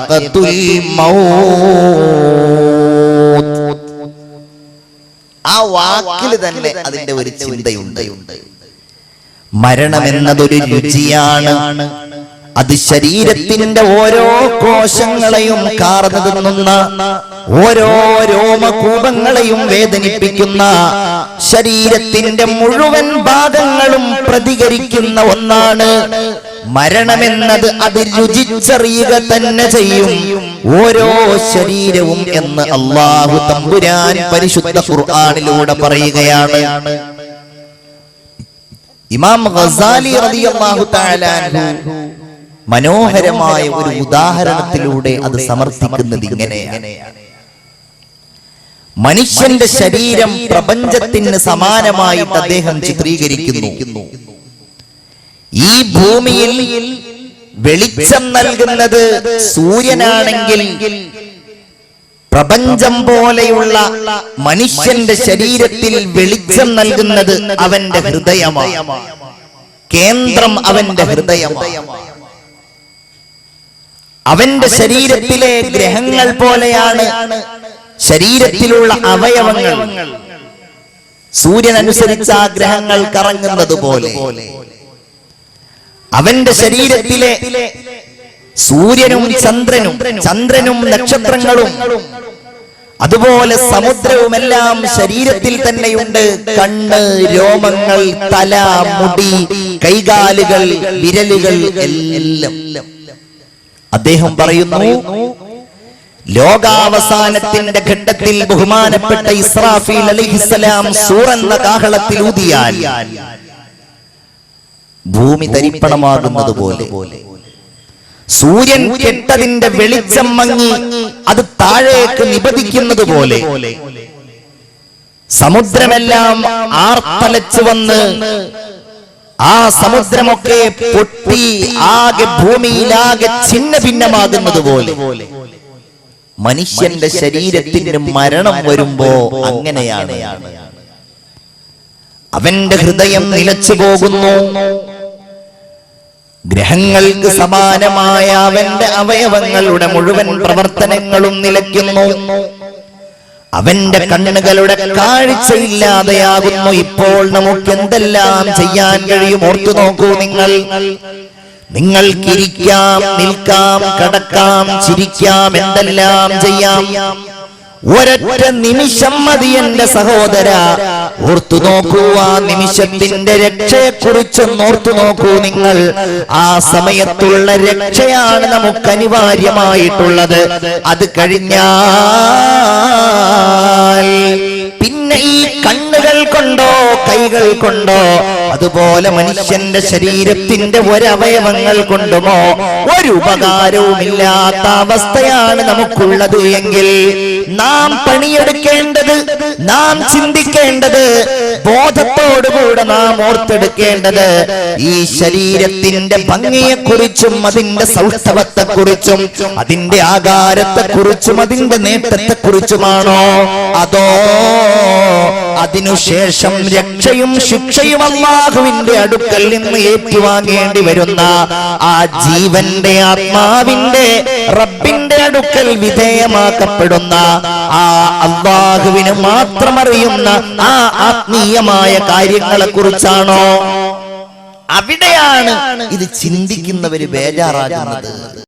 സായിഖത്തുൽ mouth. ആ വാക്കിൽ തന്നെ അതിന്റെ ഒരു ചിന്തയുണ്ട്. മരണമെന്നതൊരു രുചിയാണ്. അത് ശരീരത്തിന്റെ ഓരോ കോശങ്ങളെയും കാർന്നു തിന്നുന്ന, ഓരോ രോമകൂപങ്ങളെയും വേദനിപ്പിക്കുന്ന, ശരീരത്തിന്റെ മുഴുവൻ ഭാഗങ്ങളും പ്രതികരിക്കുന്ന ഒന്നാണ് മരണമെന്നത്. അത് രുചിച്ചറിയുക തന്നെ ചെയ്യും ഓരോ ശരീരവും എന്ന് അല്ലാഹു തമ്പുരാൻ പരിശുദ്ധ ഖുർആനിലൂടെ പറയുകയാണ്. ഇമാം ഗസാലി റളിയല്ലാഹു തആല അൻഹു മനോഹരമായ ഒരു ഉദാഹരണത്തിലൂടെ അത് സമർത്ഥിക്കുന്നത് ഇങ്ങനെയാണ്. മനുഷ്യന്റെ ശരീരം പ്രപഞ്ചത്തിന് സമാനമായിട്ട് അദ്ദേഹം ചിത്രീകരിക്കുന്നു. ഈ ഭൂമിയിൽ വെളിച്ചം നൽകുന്നത് സൂര്യനാണെങ്കിൽ പ്രപഞ്ചം പോലെയുള്ള മനുഷ്യന്റെ ശരീരത്തിൽ വെളിച്ചം നൽകുന്നത് അവന്റെ ഹൃദയമാണ്. കേന്ദ്രം അവന്റെ ഹൃദയമാണ്. അവന്റെ ശരീരത്തിലെ ഗ്രഹങ്ങൾ പോലെയാണ് ശരീരത്തിലുള്ള അവയവങ്ങൾ. സൂര്യനനുസരിച്ച് ആ ഗ്രഹങ്ങൾ കറങ്ങുന്നത് പോലെ അവന്റെ ശരീരത്തിലെ സൂര്യനും ചന്ദ്രനും നക്ഷത്രങ്ങളും അതുപോലെ സമുദ്രവുമെല്ലാം ശരീരത്തിൽ തന്നെയുണ്ട്. കണ്ണ്, രോമങ്ങൾ, തല, മുടി, കൈകാലുകൾ, വിരലുകൾ എല്ലാം. അദ്ദേഹം പറയുന്നു, ലോകാവസാനത്തിന്റെ ഘട്ടത്തിൽ ബഹുമാനപ്പെട്ട ഇസ്രാഫീൽ അലൈഹിസ്സലാം സൂറെന്ന കാഹളത്തിൽ ഊതിയാൽ ഭൂമി തരിപ്പണമാകുന്നത് പോലെ, സൂര്യൻ കെട്ടതിന്റെ വെളിച്ചം മങ്ങി അത് താഴേക്ക് നിപതിക്കുന്നത് പോലെ, സമുദ്രമെല്ലാം ആർത്തലച്ചു വന്ന് ആ സമുദ്രമൊക്കെ പൊട്ടി ആകെ ഭൂമിയിലാകെ ഛിന്ന ഭിന്നമാകുന്നത് പോലെ മനുഷ്യന്റെ ശരീരത്തിന് മരണം വരുമ്പോ അങ്ങനെയാണ്. അവന്റെ ഹൃദയം നിലച്ചു പോകുന്നു. ഗ്രഹങ്ങൾക്ക് സമാനമായ അവന്റെ അവയവങ്ങളുടെ മുഴുവൻ പ്രവർത്തനങ്ങളും നിലയ്ക്കുന്നു. അവന്റെ കണ്ണുകളുടെ കാഴ്ചയില്ലാതെയാകുന്നു. ഇപ്പോൾ നമുക്ക് എന്തെല്ലാം ചെയ്യാൻ കഴിയും ഓർത്തു നോക്കൂ. നിങ്ങൾക്കിരിക്കാം, നിൽക്കാം, കടക്കാം, ചിരിക്കാം, എന്തെല്ലാം ചെയ്യാം. ഒരൊറ്റ നിമിഷം മതി എന്റെ സഹോദര. ഓർത്തു നോക്കൂ, ആ നിമിഷത്തിന്റെ രക്ഷയെക്കുറിച്ചൊന്ന് ഓർത്തു നോക്കൂ നിങ്ങൾ. ആ സമയത്തുള്ള രക്ഷയാണ് നമുക്ക് അനിവാര്യമായിട്ടുള്ളത്. അത് കഴിഞ്ഞാൽ പിന്നെ ഈ കണ്ണുകൾ കൊണ്ടോ കൈകൾ കൊണ്ടോ അതുപോലെ മനുഷ്യന്റെ ശരീരത്തിന്റെ ഒരവയവങ്ങൾ കൊണ്ടുമോ ഒരു ഉപകാരവുമില്ലാത്ത അവസ്ഥയാണ് നമുക്കുള്ളത് എങ്കിൽ നാം പണിയെടുക്കേണ്ടത്, നാം ചിന്തിക്കേണ്ടത്, ബോധത്തോടുകൂടെ നാം ഓർത്തെടുക്കേണ്ടത് ഈ ശരീരത്തിന്റെ ഭംഗിയെക്കുറിച്ചും അതിന്റെ സൗഷ്ഠവത്തെക്കുറിച്ചും അതിന്റെ ആകാരത്തെക്കുറിച്ചും അതിന്റെ നേട്ടത്തെക്കുറിച്ചുമാണോ, അതോ അതിനുശേഷം രക്ഷയും ശിക്ഷയും അല്ലാഹുവിന്റെ അടുക്കൽ നിന്ന് ഏറ്റുവാങ്ങേണ്ടി വരുന്ന ആ ജീവന്റെ ആത്മാവിന്റെ റബ്ബിന്റെ അടുക്കൽ വിധേയമാക്കപ്പെടുന്ന ആ അല്ലാഹുവിന് മാത്രം അറിയുന്ന ആ ആത്മീയമായ കാര്യങ്ങളെ കുറിച്ചാണോ? അവിടെയാണ് ഇത് ചിന്തിക്കുന്നവര് ബേജാറാകുന്നത്.